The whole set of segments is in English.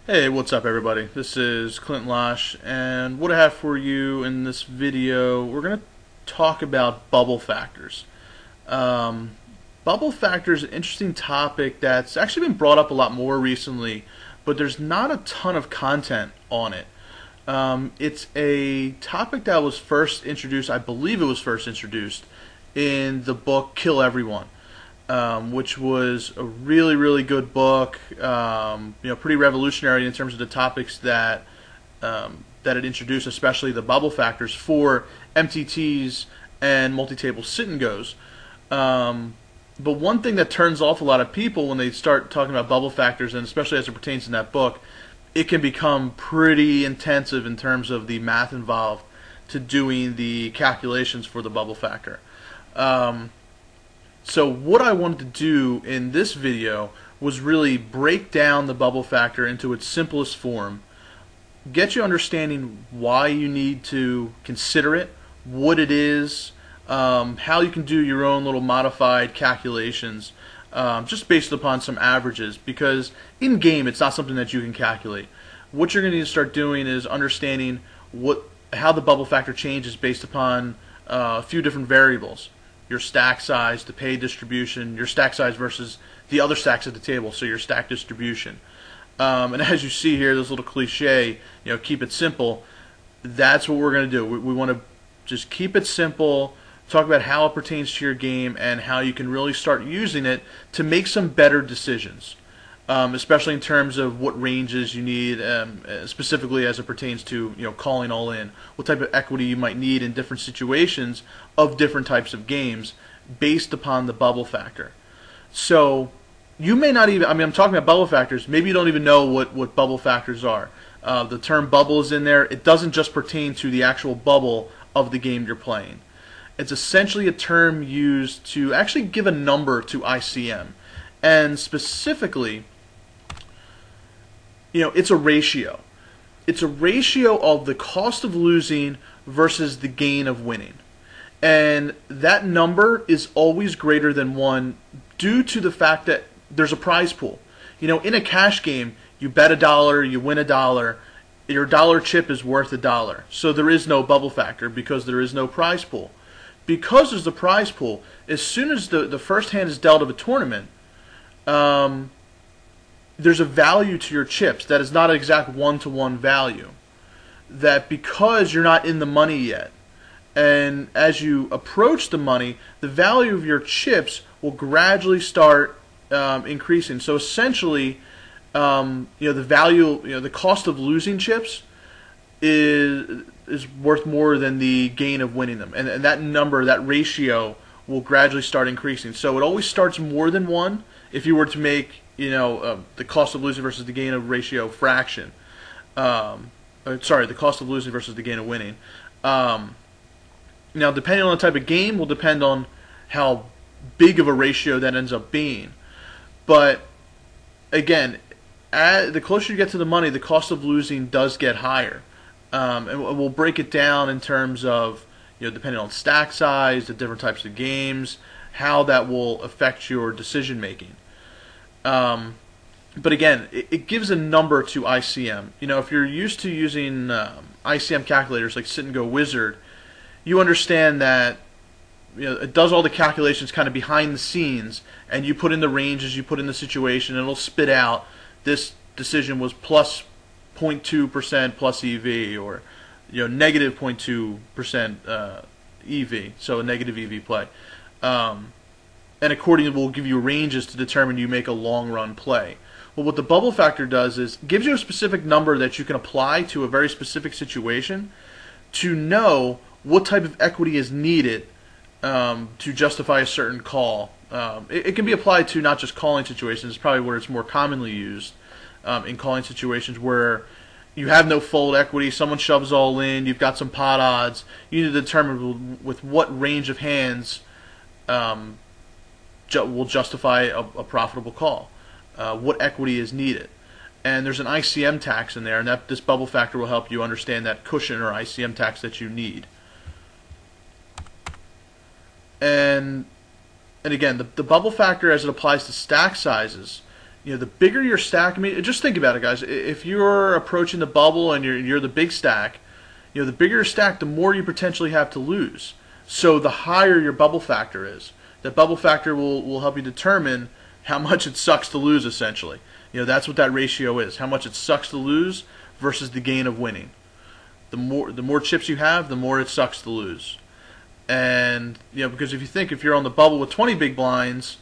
Hey, what's up everybody? This is Clint Losh, and what I have for you in this video, we're going to talk about bubble factors. Um, Bubble factors is an interesting topic that's actually been brought up a lot more recently, but there's not a ton of content on it. It's a topic that was first introduced, I believe it was first introduced, in the book Kill Everyone. Which was a really, really good book. Pretty revolutionary in terms of the topics that it introduced, especially the bubble factors for MTTs and multi-table sit and goes. But one thing that turns off a lot of people when they start talking about bubble factors, and especially as it pertains in that book, it can become pretty intensive in terms of the math involved to doing the calculations for the bubble factor. So what I wanted to do in this video was really break down the bubble factor into its simplest form, get you understanding why you need to consider it, what it is, how you can do your own little modified calculations just based upon some averages, because in game it's not something that you can calculate. What you're going to need to start doing is understanding how the bubble factor changes based upon a few different variables. Your stack size, the pay distribution, your stack size versus the other stacks at the table, so your stack distribution. And as you see here, this little cliche, keep it simple, that's what we're going to do. We want to just keep it simple, talk about how it pertains to your game, and how you can really start using it to make some better decisions. Especially in terms of what ranges you need, specifically as it pertains to calling all in, what type of equity you might need in different situations of different types of games based upon the bubble factor. So you may not even, I'm talking about bubble factors, maybe you don't even know what bubble factors are. The term bubble is in there. It doesn't just pertain to the actual bubble of the game you're playing. It's essentially a term used to actually give a number to ICM. And specifically, it's a ratio. It's a ratio of the cost of losing versus the gain of winning. And that number is always greater than 1 due to the fact that there's a prize pool. In a cash game, you bet $1, you win $1, your dollar chip is worth $1. So there is no bubble factor because there is no prize pool. Because there's the prize pool, as soon as the first hand is dealt of a tournament, there's a value to your chips that is not an exact one-to-one value. That because you're not in the money yet, and as you approach the money, the value of your chips will gradually start increasing. So essentially, the value, the cost of losing chips is worth more than the gain of winning them, and that number, that ratio, will gradually start increasing. So it always starts more than 1. If you were to make the cost of losing versus the gain of ratio fraction. The cost of losing versus the gain of winning. Now, depending on the type of game, will depend on how big of a ratio that ends up being. But again, the closer you get to the money, the cost of losing does get higher. And we'll break it down in terms of depending on stack size, the different types of games, how that will affect your decision making. But again, it gives a number to ICM. If you're used to using ICM calculators like Sit and Go Wizard, you understand that it does all the calculations kind of behind the scenes, and you put in the ranges, you put in the situation, and it'll spit out this decision was plus 0.2% plus EV, or negative 0.2% EV, so a negative EV play. And accordingly will give you ranges to determine you make a long run play. Well, what the bubble factor does is gives you a specific number that you can apply to a very specific situation to know what type of equity is needed to justify a certain call. It can be applied to not just calling situations. It's probably where it's more commonly used, in calling situations where you have no fold equity, someone shoves all in, you've got some pot odds. You need to determine with what range of hands will justify a profitable call. What equity is needed. And there's an ICM tax in there, and this bubble factor will help you understand that cushion or ICM tax that you need. And again, the bubble factor as it applies to stack sizes the bigger your stack. I mean, just think about it, guys. If you're approaching the bubble and you're the big stack, the bigger your stack, the more you potentially have to lose. So the higher your bubble factor is. The bubble factor will help you determine how much it sucks to lose, essentially. That's what that ratio is. How much it sucks to lose versus the gain of winning. The more chips you have, the more it sucks to lose. And because if you're on the bubble with 20 big blinds,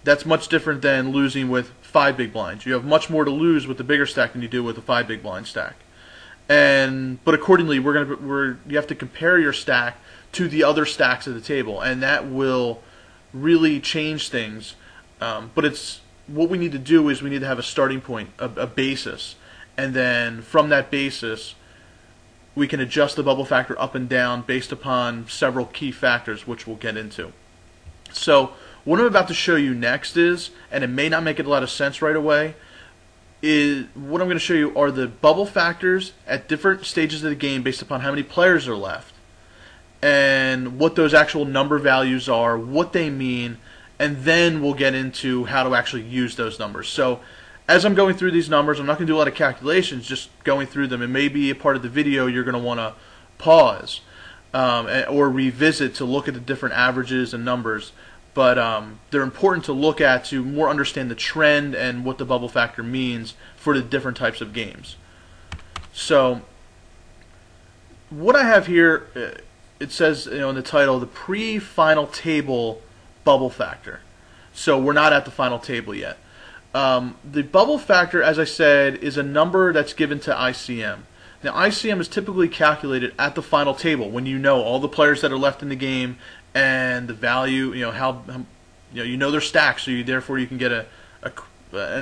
that's much different than losing with 5 big blinds. You have much more to lose with the bigger stack than you do with a 5 big blind stack. But accordingly, you have to compare your stack to the other stacks at the table, and that will really change things. But what we need to do is we need to have a starting point, a basis, and then from that basis, we can adjust the bubble factor up and down based upon several key factors, which we'll get into. So what I'm about to show you next is, and it may not make a lot of sense right away, is what I'm going to show you are the bubble factors at different stages of the game based upon how many players are left, and what those actual number values are, what they mean, and then we'll get into how to actually use those numbers. So as I'm going through these numbers, I'm not going to do a lot of calculations, just going through them. It may be a part of the video you're going to want to pause or revisit to look at the different averages and numbers. But they're important to look at to more understand the trend and what the bubble factor means for the different types of games. So what I have here, it says in the title, the pre-final table bubble factor. So we're not at the final table yet. The bubble factor, as I said, is a number that's given to ICM. Now, ICM is typically calculated at the final table when you know all the players that are left in the game and the value, their stacks, so therefore you can get an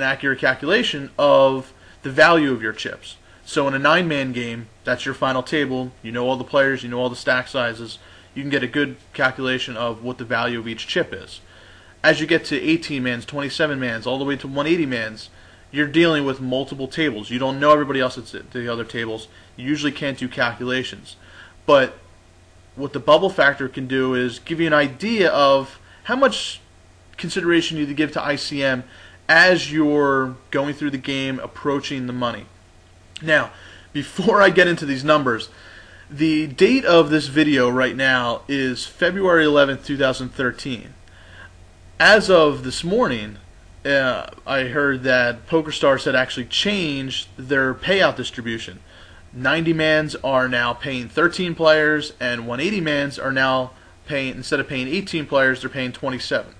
accurate calculation of the value of your chips. So in a 9-man game, that's your final table. You know all the players, you know all the stack sizes. You can get a good calculation of what the value of each chip is. As you get to 18-mans, 27-mans, all the way to 180-mans, you're dealing with multiple tables. You don't know everybody else at the other tables. You usually can't do calculations. But what the bubble factor can do is give you an idea of how much consideration you need to give to ICM as you're going through the game, approaching the money. Now, before I get into these numbers, the date of this video right now is February 11th, 2013. As of this morning, I heard that PokerStars had actually changed their payout distribution. 90-mans are now paying 13 players, and 180-mans are now paying, instead of paying 18 players, they're paying 27.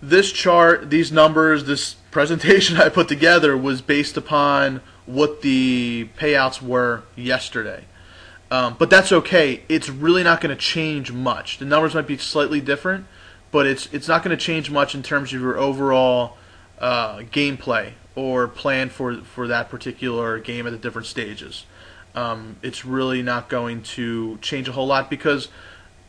This chart, these numbers, this presentation I put together was based upon what the payouts were yesterday. But that's okay. It's really not going to change much. The numbers might be slightly different, but it's not going to change much in terms of your overall gameplay or plan for that particular game at the different stages. It's really not going to change a whole lot because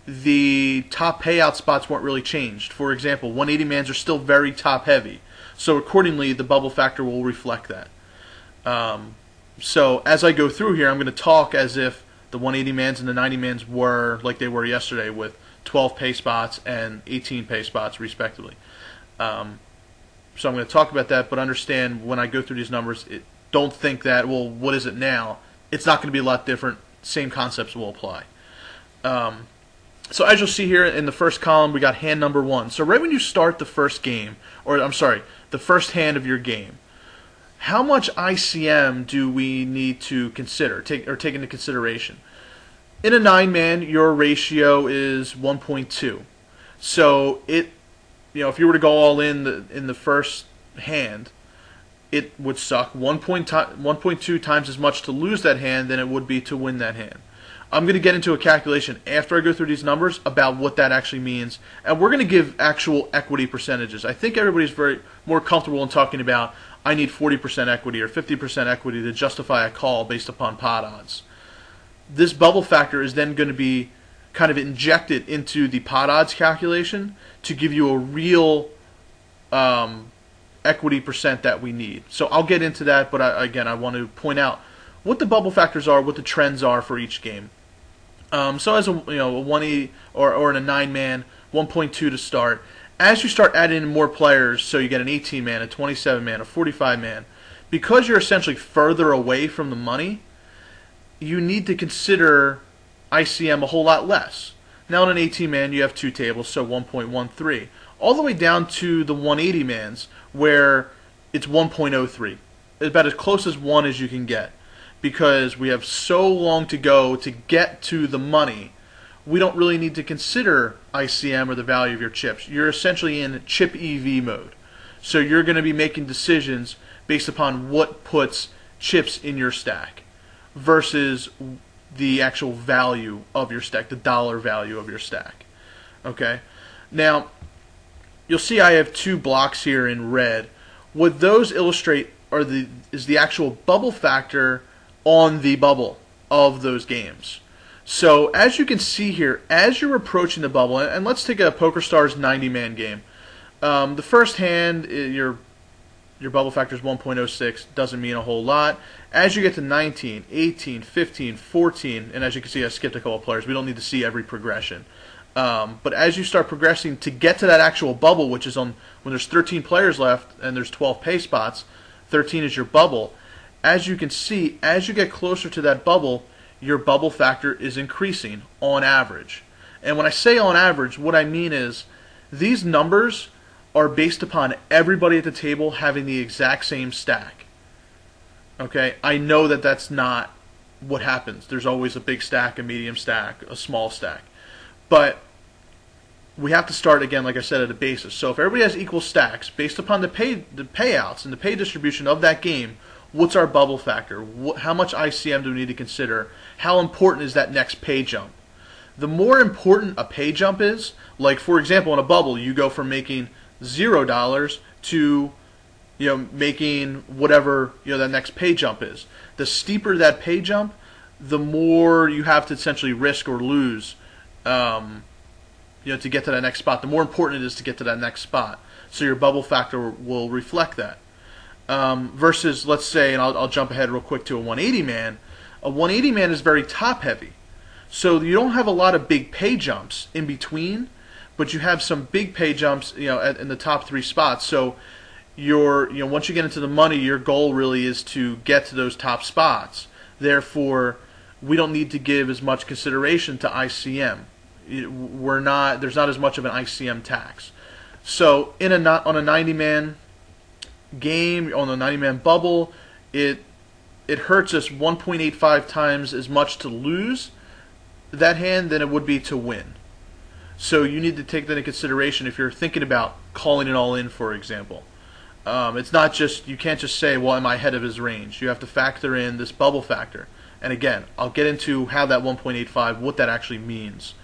the top payout spots weren't really changed. For example, 180-mans are still very top heavy, so accordingly the bubble factor will reflect that. So as I go through here, I'm going to talk as if the 180-mans and the 90-mans were like they were yesterday, with 12 pay spots and 18 pay spots respectively. So I'm going to talk about that, but understand when I go through these numbers, don't think that, well, what is it now? It's not going to be a lot different. Same concepts will apply. So as you'll see here in the first column, we got hand number 1. So right when you start the first game, or I'm sorry, the first hand of your game, how much ICM do we need to consider, take into consideration? In a 9-man, your ratio is 1.2. So if you were to go all in the first hand, it would suck 1.2 times as much to lose that hand than it would be to win that hand. I'm going to get into a calculation after I go through these numbers about what that actually means, and we're going to give actual equity percentages. I think everybody's very more comfortable in talking about I need 40% equity or 50% equity to justify a call based upon pot odds. This bubble factor is then going to be kind of injected into the pot odds calculation to give you a real equity percent that we need. So I'll get into that, but again, I want to point out what the bubble factors are, what the trends are for each game. So as a 180 or in a 9-man, 1.2 to start, As you start adding in more players, so you get an 18-man, a 27-man, a 45-man, because you're essentially further away from the money, you need to consider ICM a whole lot less. Now in an 18-man, you have 2 tables, so 1.13. All the way down to the 180-mans, where it's 1.03. About as close as 1 as you can get. Because we have so long to go to get to the money, we don't really need to consider ICM or the value of your chips. You're essentially in chip EV mode. So you're going to be making decisions based upon what puts chips in your stack versus the actual value of your stack, the dollar value of your stack. Okay? Now, you'll see I have 2 blocks here in red. What those illustrate is the actual bubble factor on the bubble of those games. So as you can see here, as you're approaching the bubble, and let's take a PokerStars 90-man game. The first hand, your bubble factor is 1.06, doesn't mean a whole lot. As you get to 19, 18, 15, 14, and as you can see I skipped a couple of players, we don't need to see every progression. But as you start progressing to get to that actual bubble, which is on when there's 13 players left and there's 12 pay spots, 13 is your bubble. As you can see, as you get closer to that bubble, your bubble factor is increasing on average. And when I say on average, what I mean is these numbers are based upon everybody at the table having the exact same stack. Okay, I know that that's not what happens. There's always a big stack, a medium stack, a small stack. But we have to start, again, like I said, at a basis. So if everybody has equal stacks, based upon the payouts and the pay distribution of that game, what's our bubble factor? How much ICM do we need to consider? How important is that next pay jump? The more important a pay jump is, like for example in a bubble, you go from making $0 to making whatever that next pay jump is. The steeper that pay jump, the more you have to essentially risk or lose to get to that next spot. The more important it is to get to that next spot. So your bubble factor will reflect that. Versus, let's say, and I'll jump ahead real quick to a 180-man. A 180-man is very top-heavy. So you don't have a lot of big pay jumps in between, but you have some big pay jumps in the top 3 spots. So once you get into the money, your goal really is to get to those top spots. Therefore, we don't need to give as much consideration to ICM. There's not as much of an ICM tax. So on a 90-man game, on the 90-man bubble, it hurts us 1.85 times as much to lose that hand than it would be to win. So you need to take that into consideration if you're thinking about calling it all in, for example. It's not just, you can't just say, well, am I ahead of his range? You have to factor in this bubble factor. And again, I'll get into how that 1.85, what that actually means.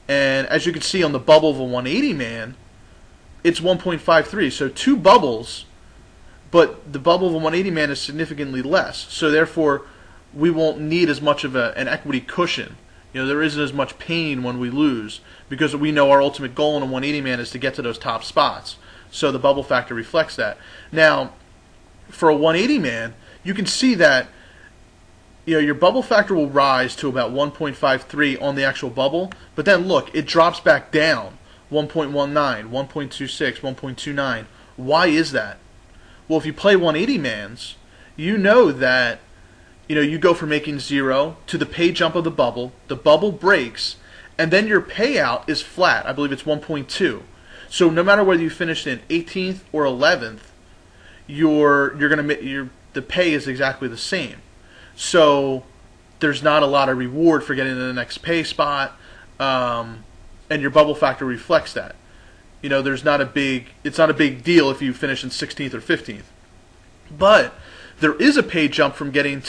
And as you can see on the bubble of a 180-man, it's 1.53. So 2 bubbles, but the bubble of a 180-man is significantly less. So therefore, we won't need as much of an equity cushion. There isn't as much pain when we lose because we know our ultimate goal in a 180-man is to get to those top spots. So the bubble factor reflects that. Now, for a 180-man, you can see that your bubble factor will rise to about 1.53 on the actual bubble, but then look, it drops back down 1.19, 1.26, 1.29. Why is that? Well, if you play 180-mans, you know that you go from making 0 to the pay jump of the bubble breaks, and then your payout is flat. I believe it's 1.2. So no matter whether you finished in 18th or 11th, the pay is exactly the same. So there's not a lot of reward for getting to the next pay spot, and your bubble factor reflects that. It's not a big deal if you finish in 16th or 15th. But there is a pay jump from getting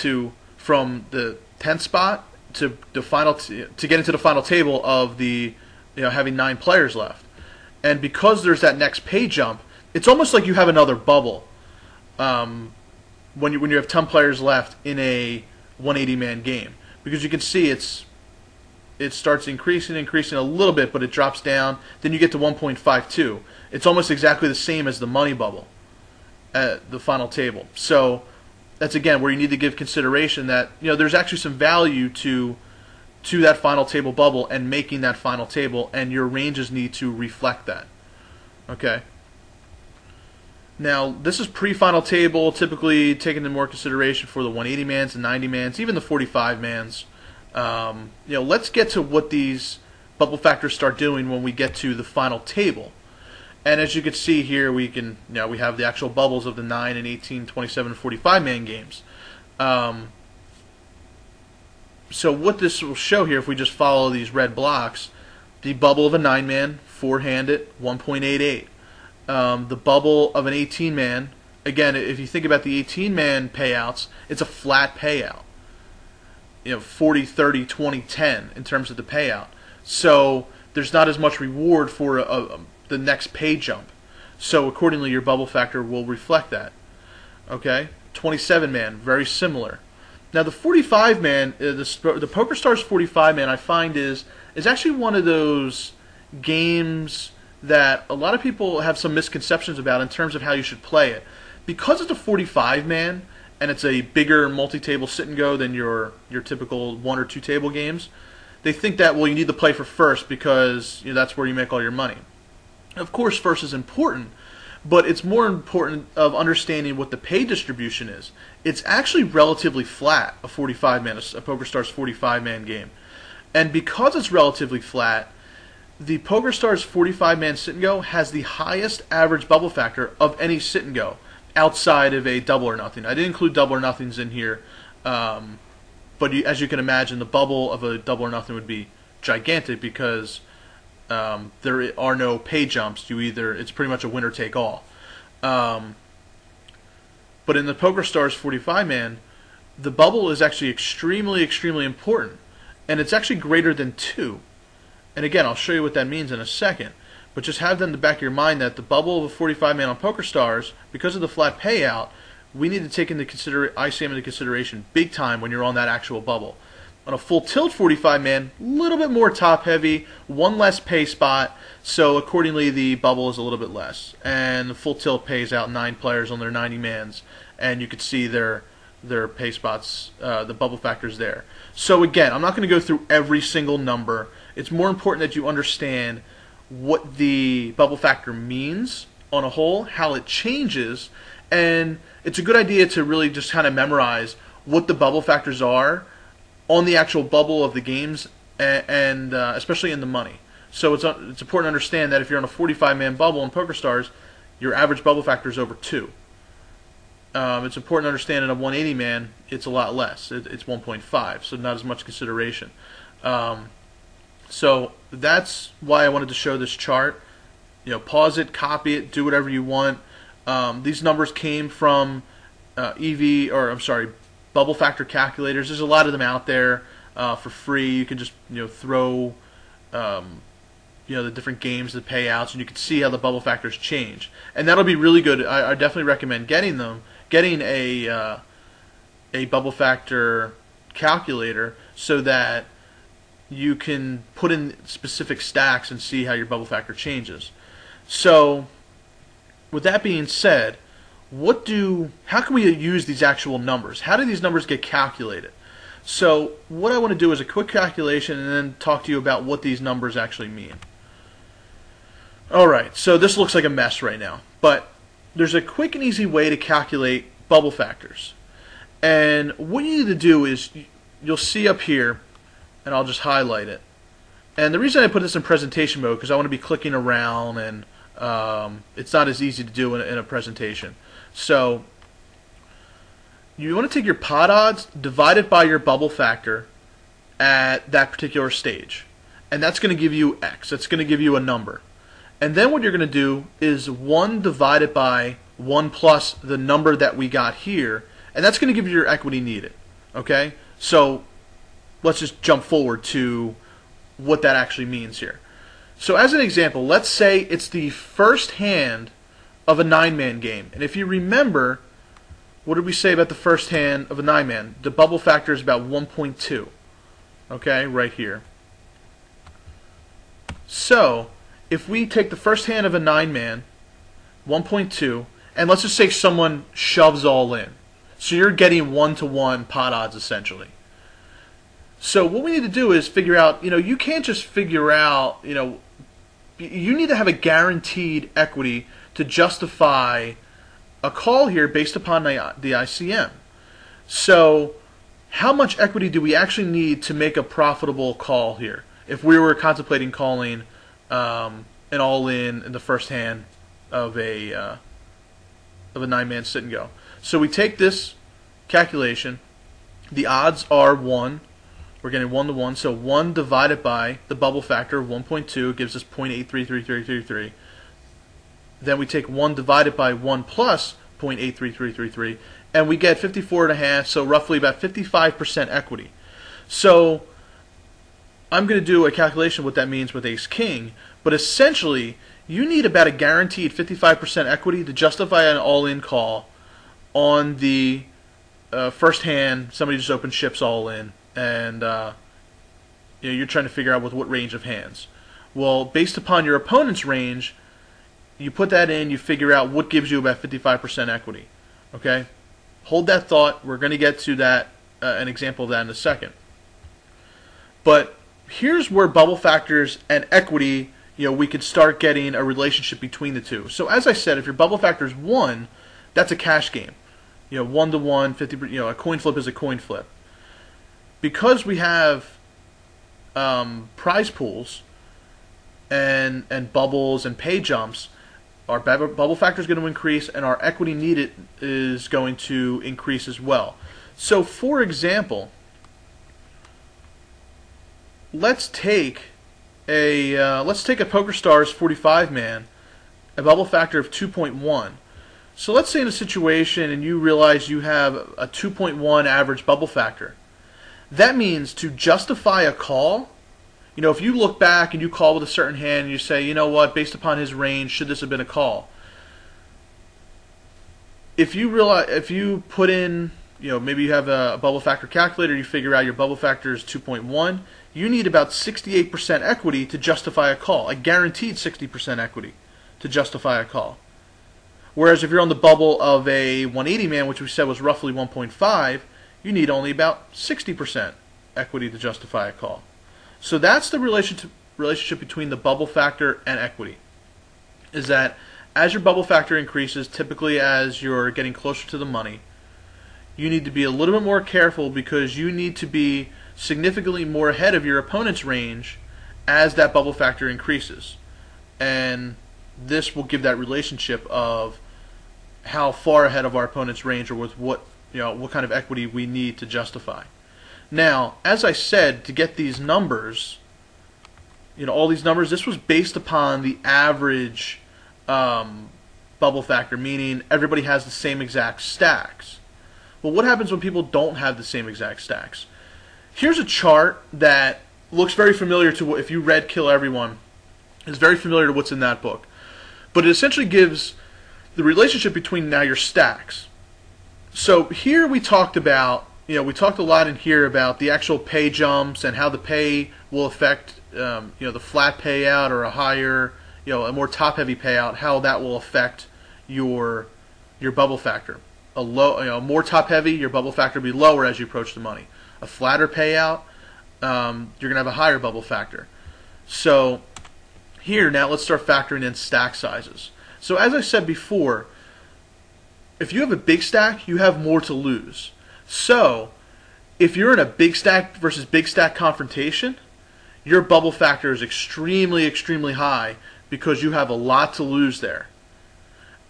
from the 10th spot to get into the final table of the having 9 players left. And because there's that next pay jump, it's almost like you have another bubble when you have 10 players left in a 180-man game, because you can see it starts increasing a little bit, but it drops down. Then you get to 1.52. It's almost exactly the same as the money bubble at the final table. So that's again where you need to give consideration that there's actually some value to that final table bubble and making that final table, and your ranges need to reflect that. Okay. Now, this is pre-final table, typically taken into more consideration for the 180 mans, the 90 mans, even the 45 mans. Let's get to what these bubble factors start doing when we get to the final table. And as you can see here, we have the actual bubbles of the 9 and 18, 27, and 45 man games. So what this will show here, if we just follow these red blocks, the bubble of a 9 man, 4-handed, 1.88. The bubble of an 18 man, again, if you think about the 18 man payouts, it's a flat payout. 40, 30, 20, 10 in terms of the payout. So there's not as much reward for the next pay jump. So accordingly, your bubble factor will reflect that. Okay, 27 man, very similar. Now the 45 man, the PokerStars 45 man, I find is actually one of those games that a lot of people have some misconceptions about in terms of how you should play it. Because it's a 45 man and it's a bigger multi-table sit and go than your typical 1 or 2 table games, they think that, well, you need to play for first because that's where you make all your money. Of course, first is important, but it's more important of understanding what the pay distribution is. It's actually relatively flat, a 45 man, a PokerStars 45 man game. And because it's relatively flat, the PokerStars 45 man sit and go has the highest average bubble factor of any sit and go outside of a double or nothing. I didn't include double or nothings in here, but as you can imagine, the bubble of a double or nothing would be gigantic because there are no pay jumps. It's pretty much a winner take all. But in the PokerStars 45 man, the bubble is actually extremely, extremely important, and it's actually greater than 2. And again, I'll show you what that means in a second. But just have that in the back of your mind that the bubble of a 45 man on PokerStars, because of the flat payout, we need to take into ICM into consideration big time when you're on that actual bubble. On a full tilt 45 man, a little bit more top heavy, one less pay spot, so accordingly the bubble is a little bit less. And the full tilt pays out 9 players on their 90 mans, and you can see their pay spots, the bubble factors there. So again, I'm not going to go through every single number. It's more important that you understand what the bubble factor means on a whole, how it changes, and it's a good idea to really just kind of memorize what the bubble factors are on the actual bubble of the games, and especially in the money. So it's important to understand that if you're on a 45 man bubble in PokerStars, your average bubble factor is over 2. It's important to understand in a 180 man, it's a lot less. It's 1.5, so not as much consideration. So that's why I wanted to show this chart. Pause it, copy it, do whatever you want. These numbers came from bubble factor calculators. There's a lot of them out there for free. You can just throw the different games, the payouts, and you can see how the bubble factors change. And that'll be really good. I definitely recommend getting a bubble factor calculator so that you can put in specific stacks and see how your bubble factor changes. So, with that being said, how can we use these actual numbers? How do these numbers get calculated? So, what I want to do is a quick calculation and then talk to you about what these numbers actually mean. Alright, so this looks like a mess right now, but there's a quick and easy way to calculate bubble factors. And what you need to do is, you'll see up here, and I'll just highlight it. And the reason I put this in presentation mode because I want to be clicking around, and it's not as easy to do in a presentation. So you want to take your pot odds, divide it by your bubble factor at that particular stage, and that's going to give you X. That's going to give you a number. And then what you're going to do is 1 divided by 1 plus the number that we got here, and that's going to give you your equity needed. Okay? So let's just jump forward to what that actually means here. So as an example, let's say it's the first hand of a 9-man game. And if you remember, what did we say about the first hand of a 9-man? The bubble factor is about 1.2. Okay, right here. So if we take the first hand of a 9-man, 1.2, and let's just say someone shoves all in. So you're getting 1-to-1 pot odds essentially. So what we need to do is figure out, you can't just figure out, you need to have a guaranteed equity to justify a call here based upon the ICM. So how much equity do we actually need to make a profitable call here if we were contemplating calling an all-in in the first hand of a 9-man sit and go? So we take this calculation. The odds are 1. We're getting 1 to 1. So 1 divided by the bubble factor of 1.2 gives us 0.833333. Then we take 1 divided by 1 plus 0.83333, and we get 54.5, so roughly about 55% equity. So I'm going to do a calculation what that means with ace-king, but essentially you need about a guaranteed 55% equity to justify an all-in call on the first hand. Somebody just opened chips all in, and you're trying to figure out with what range of hands. Well, based upon your opponent's range, you put that in, you figure out what gives you about 55% equity. Okay? Hold that thought. We're going to get to that, an example of that in a second. But here's where bubble factors and equity, we could start getting a relationship between the two. So as I said, if your bubble factor is 1, that's a cash game. 1 to 1, 50. A coin flip is a coin flip. Because we have prize pools and bubbles and pay jumps, our bubble factor is going to increase, and our equity needed is going to increase as well. So, for example, let's take a PokerStars 45-man, a bubble factor of 2.1. So let's say in a situation and you realize you have a 2.1 average bubble factor. That means to justify a call, if you look back and you call with a certain hand and you say, you know what, based upon his range, should this have been a call? If you put in, maybe you have a bubble factor calculator, you figure out your bubble factor is 2.1, you need about 68% equity to justify a call, a guaranteed 60% equity to justify a call. Whereas if you're on the bubble of a 180 man, which we said was roughly 1.5, you need only about 60% equity to justify a call. So that's the relationship between the bubble factor and equity, is that as your bubble factor increases, typically as you're getting closer to the money, you need to be a little bit more careful because you need to be significantly more ahead of your opponent's range as that bubble factor increases. And this will give that relationship of how far ahead of our opponent's range or with what kind of equity we need to justify. Now, as I said, to get these numbers, all these numbers, this was based upon the average bubble factor, meaning everybody has the same exact stacks. But what happens when people don't have the same exact stacks? Here's a chart that looks very familiar to what, if you read Kill Everyone, is very familiar to what's in that book. But it essentially gives the relationship between now your stacks. So here we talked about, we talked a lot in here about the actual pay jumps and how the pay will affect, the flat payout or a higher, a more top-heavy payout, how that will affect your bubble factor. A more top-heavy, your bubble factor will be lower as you approach the money. A flatter payout, you're going to have a higher bubble factor. So here, now let's start factoring in stack sizes. So as I said before, if you have a big stack, you have more to lose. So if you're in a big stack versus big stack confrontation, your bubble factor is extremely, extremely high because you have a lot to lose there.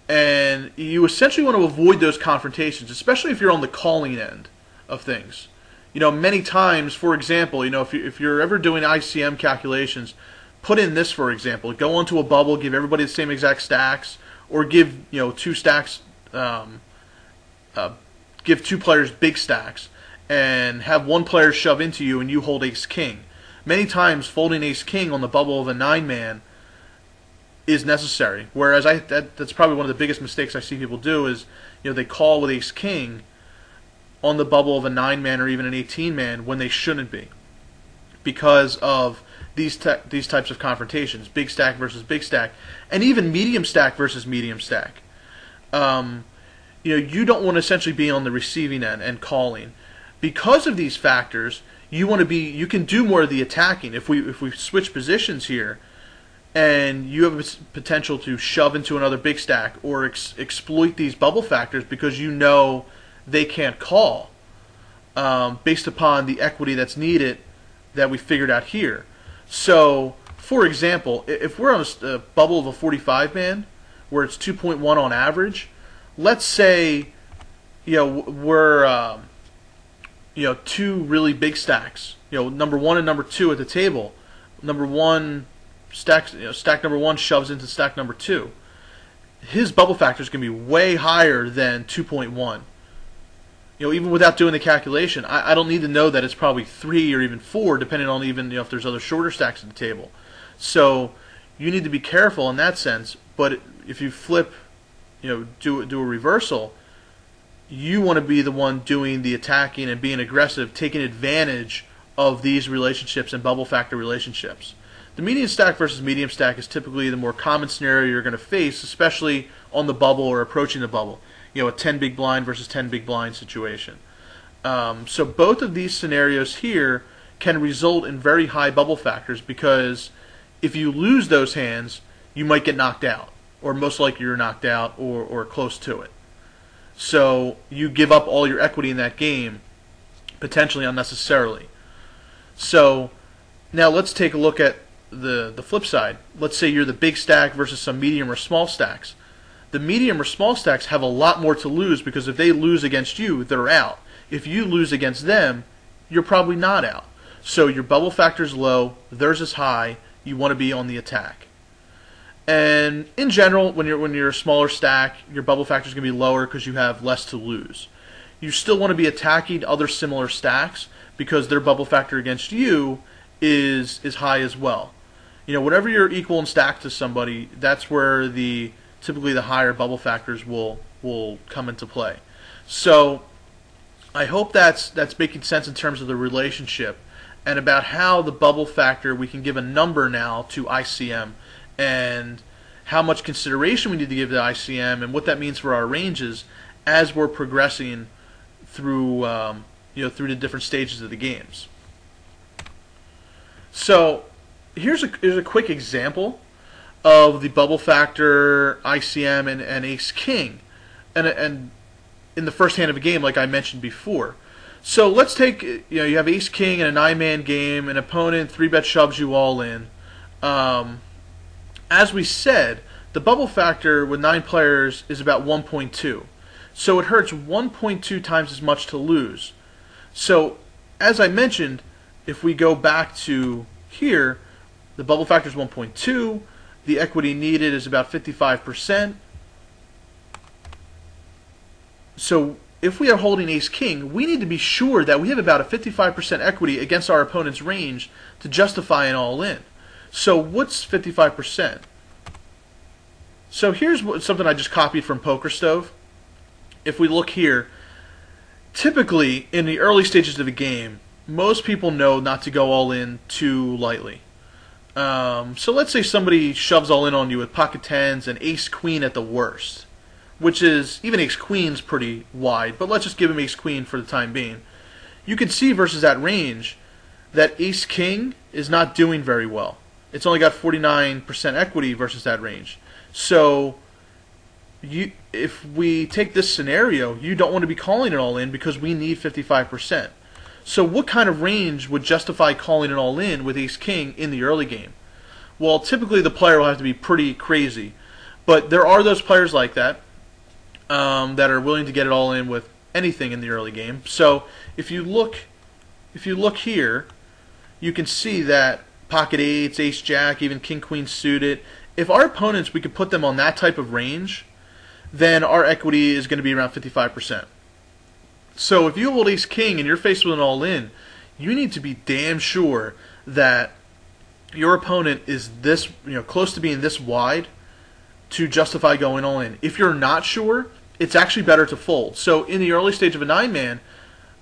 And you essentially want to avoid those confrontations, especially if you're on the calling end of things. Many times, for example, if you're ever doing ICM calculations, put in this, for example. Go onto a bubble, give everybody the same exact stacks, or give two stacks, give two players big stacks, and have one player shove into you and you hold ace-king. Many times, folding ace-king on the bubble of a 9-man is necessary. Whereas that's probably one of the biggest mistakes I see people do is, they call with ace-king on the bubble of a 9-man or even an 18-man when they shouldn't be, because of these types of confrontations, big stack versus big stack, and even medium stack versus medium stack. You don't want to essentially be on the receiving end and calling. Because of these factors, you can do more of the attacking. If we switch positions here, and you have a potential to shove into another big stack or exploit these bubble factors because you know they can't call based upon the equity that's needed that we figured out here. So, for example, if we're on a bubble of a 45 man where it's 2.1 on average, let's say we're two really big stacks, number one and number two at the table. Number one stack number one shoves into stack number two. His bubble factor is going to be way higher than 2.1. Even without doing the calculation, I don't need to know that it's probably 3 or even 4, depending on even if there's other shorter stacks at the table. So you need to be careful in that sense. But if you flip, do a reversal, you want to be the one doing the attacking and being aggressive, taking advantage of these relationships and bubble factor relationships. The medium stack versus medium stack is typically the more common scenario you're going to face, especially on the bubble or approaching the bubble. A 10 big blind versus 10 big blind situation. So both of these scenarios here can result in very high bubble factors, because if you lose those hands, you might get knocked out, or most likely you're knocked out or close to it. So you give up all your equity in that game, potentially unnecessarily. So now let's take a look at the flip side. Let's say you're the big stack versus some medium or small stacks. The medium or small stacks have a lot more to lose, because if they lose against you, they're out. If you lose against them, you're probably not out. So your bubble factor is low, theirs is high, you want to be on the attack. And in general, when you're a smaller stack, your bubble factor is going to be lower because you have less to lose. You still want to be attacking other similar stacks because their bubble factor against you is high as well. Whatever you're equal in stack to somebody, that's where typically the higher bubble factors will come into play. So I hope that's making sense in terms of the relationship and about how the bubble factor, we can give a number now to ICM, and how much consideration we need to give to ICM and what that means for our ranges as we're progressing through through the different stages of the games. So here's a quick example of the bubble factor, ICM, and ace king, and in the first hand of a game, like I mentioned before. So let's take, you have ace king in a 9-man game, an opponent 3-bet shoves you all in. As we said, the bubble factor with 9 players is about 1.2, so it hurts 1.2 times as much to lose. So as I mentioned, if we go back to here, the bubble factor is 1.2. The equity needed is about 55%. So if we are holding ace-king, we need to be sure that we have about a 55% equity against our opponent's range to justify an all-in. So what's 55%? So here's something I just copied from PokerStars. If we look here, typically in the early stages of the game, most people know not to go all in too lightly. So let's say somebody shoves all in on you with pocket tens and ace-queen at the worst, which is, even ace-queen's pretty wide, but let's just give him ace-queen for the time being. You can see versus that range that ace-king is not doing very well. It's only got 49% equity versus that range. So if we take this scenario, you don't want to be calling it all in because we need 55%. So what kind of range would justify calling it all in with ace-king in the early game? Well, typically the player will have to be pretty crazy. But there are those players like that that are willing to get it all in with anything in the early game. So if you look here, you can see that pocket eights, ace-jack, even king-queen suited, if our opponents, we could put them on that type of range, then our equity is going to be around 55%. So if you hold ace-king and you're faced with an all-in, you need to be damn sure that your opponent is this, close to being this wide to justify going all in. If you're not sure, it's actually better to fold. So in the early stage of a 9-man,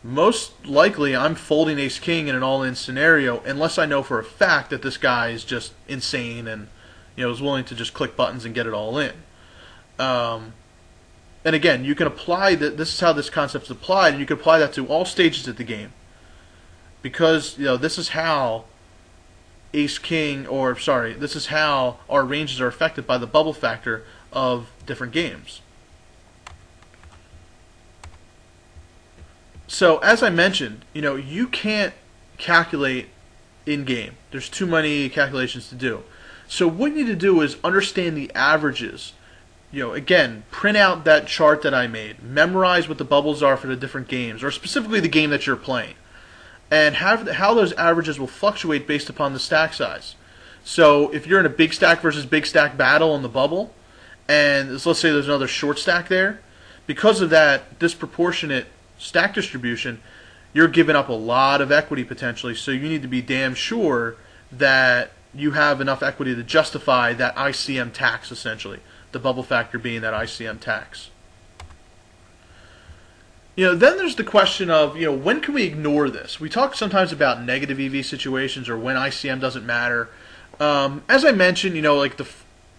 most likely I'm folding ace-king in an all-in scenario unless I know for a fact that this guy is just insane and is willing to just click buttons and get it all in. And again, you can apply this is how this concept is applied, and you can apply that to all stages of the game. Because this is how ace king, or sorry, this is how our ranges are affected by the bubble factor of different games. So as I mentioned, you can't calculate in game. There's too many calculations to do. So what you need to do is understand the averages. Again, print out that chart that I made. Memorize what the bubbles are for the different games, or specifically the game that you're playing, and how those averages will fluctuate based upon the stack size. So if you're in a big stack versus big stack battle on the bubble, and let's say there's another short stack there, because of that disproportionate stack distribution, you're giving up a lot of equity potentially, so you need to be damn sure that you have enough equity to justify that ICM tax, essentially. The bubble factor being that ICM tax. Then there's the question of, when can we ignore this? We talk sometimes about negative EV situations or when ICM doesn't matter. As I mentioned, like the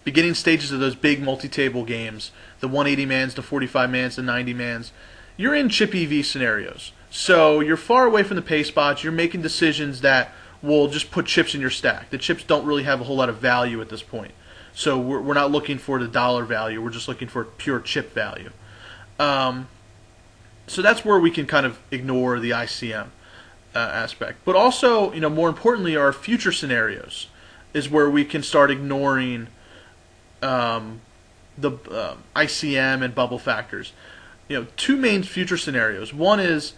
beginning stages of those big multi-table games, the 180 mans, the 45 mans, the 90 mans, you're in chip EV scenarios. So you're far away from the pay spots. You're making decisions that will just put chips in your stack. The chips don't really have a whole lot of value at this point. So we're not looking for the dollar value. We're just looking for pure chip value. So that's where we can kind of ignore the ICM aspect. But also, more importantly, our future scenarios is where we can start ignoring the ICM and bubble factors. Two main future scenarios. One is,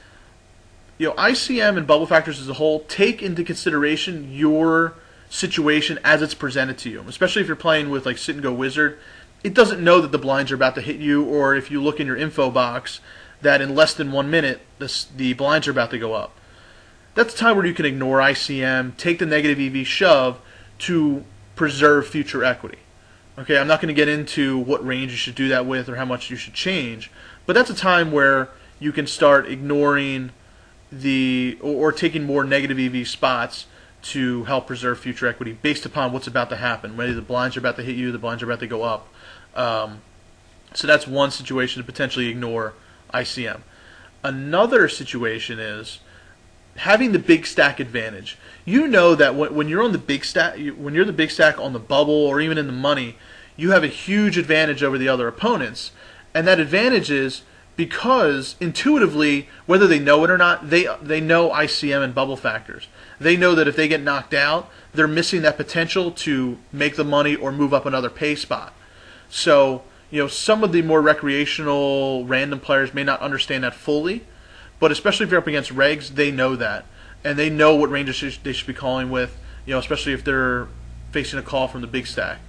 ICM and bubble factors as a whole take into consideration your situation as it's presented to you. Especially if you're playing with like sit and go wizard, it doesn't know that the blinds are about to hit you, or if you look in your info box that in less than 1 minute the blinds are about to go up. That's the time where you can ignore ICM, take the negative EV shove to preserve future equity. Okay, I'm not going to get into what range you should do that with or how much you should change, but that's a time where you can start ignoring or taking more negative EV spots to help preserve future equity based upon what's about to happen. Whether the blinds are about to hit you, the blinds are about to go up. So that's one situation to potentially ignore ICM. Another situation is having the big stack advantage. You know that when you're on the big stack, when you're the big stack on the bubble or even in the money, you have a huge advantage over the other opponents, and that advantage is because intuitively, whether they know it or not, they know ICM and bubble factors. They know that if they get knocked out, they're missing that potential to make the money or move up another pay spot. So, some of the more recreational random players may not understand that fully, but especially if you're up against regs, they know that. And they know what ranges they should be calling with, especially if they're facing a call from the big stack.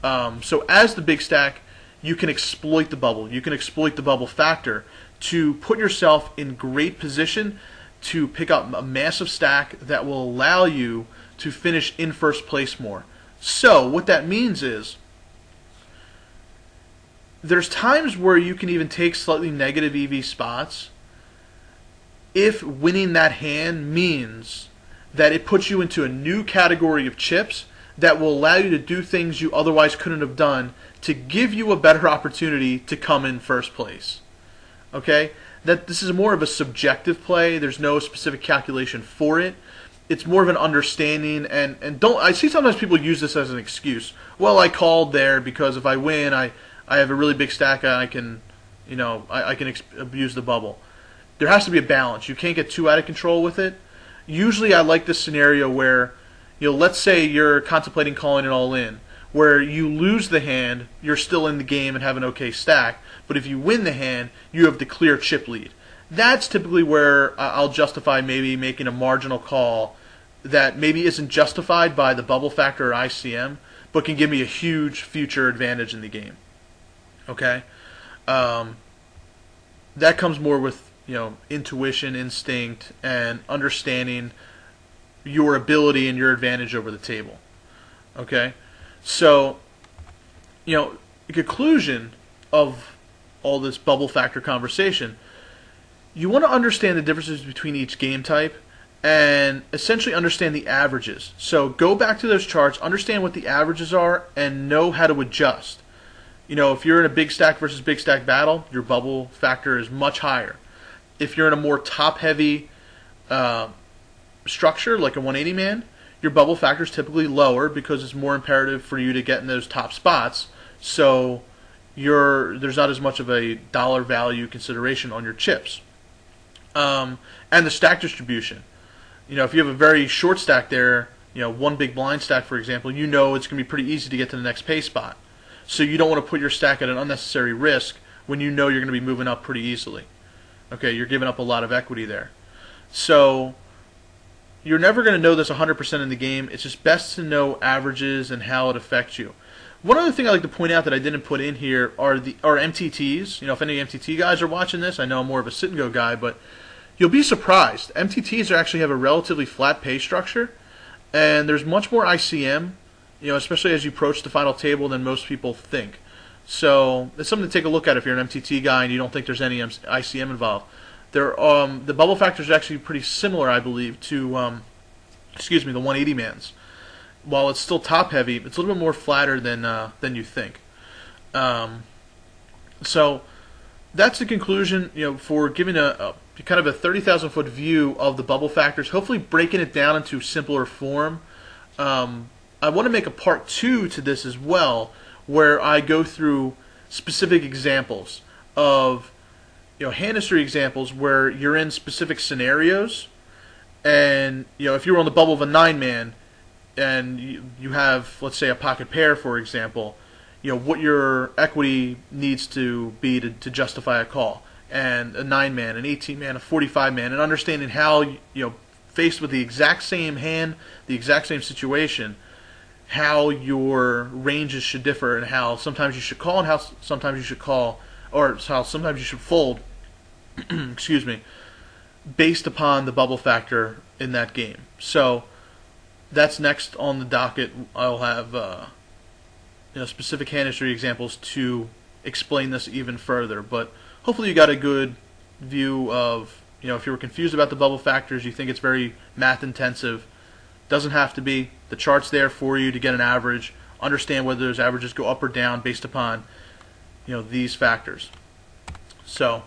So as the big stack, you can exploit the bubble. You can exploit the bubble factor to put yourself in great position to pick up a massive stack that will allow you to finish in first place more. So what that means is there's times where you can even take slightly negative EV spots if winning that hand means that it puts you into a new category of chips that will allow you to do things you otherwise couldn't have done to give you a better opportunity to come in first place. Okay? That this is more of a subjective play. There's no specific calculation for it. It's more of an understanding, and don't I see sometimes people use this as an excuse. Well, I called there because if I win, I have a really big stack and I can, I can abuse the bubble. There has to be a balance. You can't get too out of control with it. Usually I like this scenario where, let's say you're contemplating calling it all in, where you lose the hand, you're still in the game and have an okay stack, but if you win the hand, you have the clear chip lead. That's typically where I'll justify maybe making a marginal call that maybe isn't justified by the bubble factor or ICM, but can give me a huge future advantage in the game. Okay? That comes more with intuition, instinct, and understanding your ability and your advantage over the table. Okay? So, the conclusion of all this bubble factor conversation, you want to understand the differences between each game type and essentially understand the averages. So go back to those charts, understand what the averages are, and know how to adjust. If you're in a big stack versus big stack battle, your bubble factor is much higher. If you're in a more top-heavy structure, like a 180 man, your bubble factor is typically lower because it's more imperative for you to get in those top spots. So there's not as much of a dollar value consideration on your chips. And the stack distribution. If you have a very short stack there, one big blind stack, for example, it's going to be pretty easy to get to the next pay spot. So you don't want to put your stack at an unnecessary risk when you're going to be moving up pretty easily. Okay, you're giving up a lot of equity there. So you're never going to know this 100% in the game. It's just best to know averages and how it affects you. One other thing I like to point out that I didn't put in here are MTTs. If any MTT guys are watching this, I know I'm more of a sit and go guy, but you'll be surprised. MTTs actually have a relatively flat pay structure, and there's much more ICM, especially as you approach the final table, than most people think. So it's something to take a look at if you're an MTT guy and you don't think there's any ICM involved. The bubble factor is actually pretty similar, I believe, to the 180 mans. While it's still top heavy, it's a little bit more flatter than you think. So that's the conclusion, for giving a kind of a 30,000 foot view of the bubble factors. Hopefully, breaking it down into simpler form. I want to make a part 2 to this as well, where I go through specific examples of hand history examples where you're in specific scenarios, and if you were on the bubble of a 9-man. And you have, let's say, a pocket pair, for example, what your equity needs to be to justify a call, and a 9-man, an 18-man, a 45-man, and understanding how, faced with the exact same hand, the exact same situation, how your ranges should differ, and how sometimes you should call and how sometimes you should how sometimes you should fold, excuse me, based upon the bubble factor in that game. So that's next on the docket. I'll have specific hand history examples to explain this even further. But hopefully you got a good view of, if you were confused about the bubble factors, you think it's very math intensive. Doesn't have to be. The chart's there for you to get an average. Understand whether those averages go up or down based upon these factors. So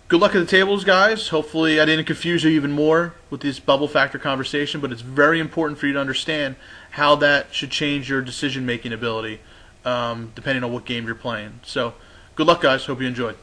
good luck at the tables, guys. Hopefully I didn't confuse you even more with this bubble factor conversation, but it's very important for you to understand how that should change your decision-making ability depending on what game you're playing. So good luck, guys. Hope you enjoyed.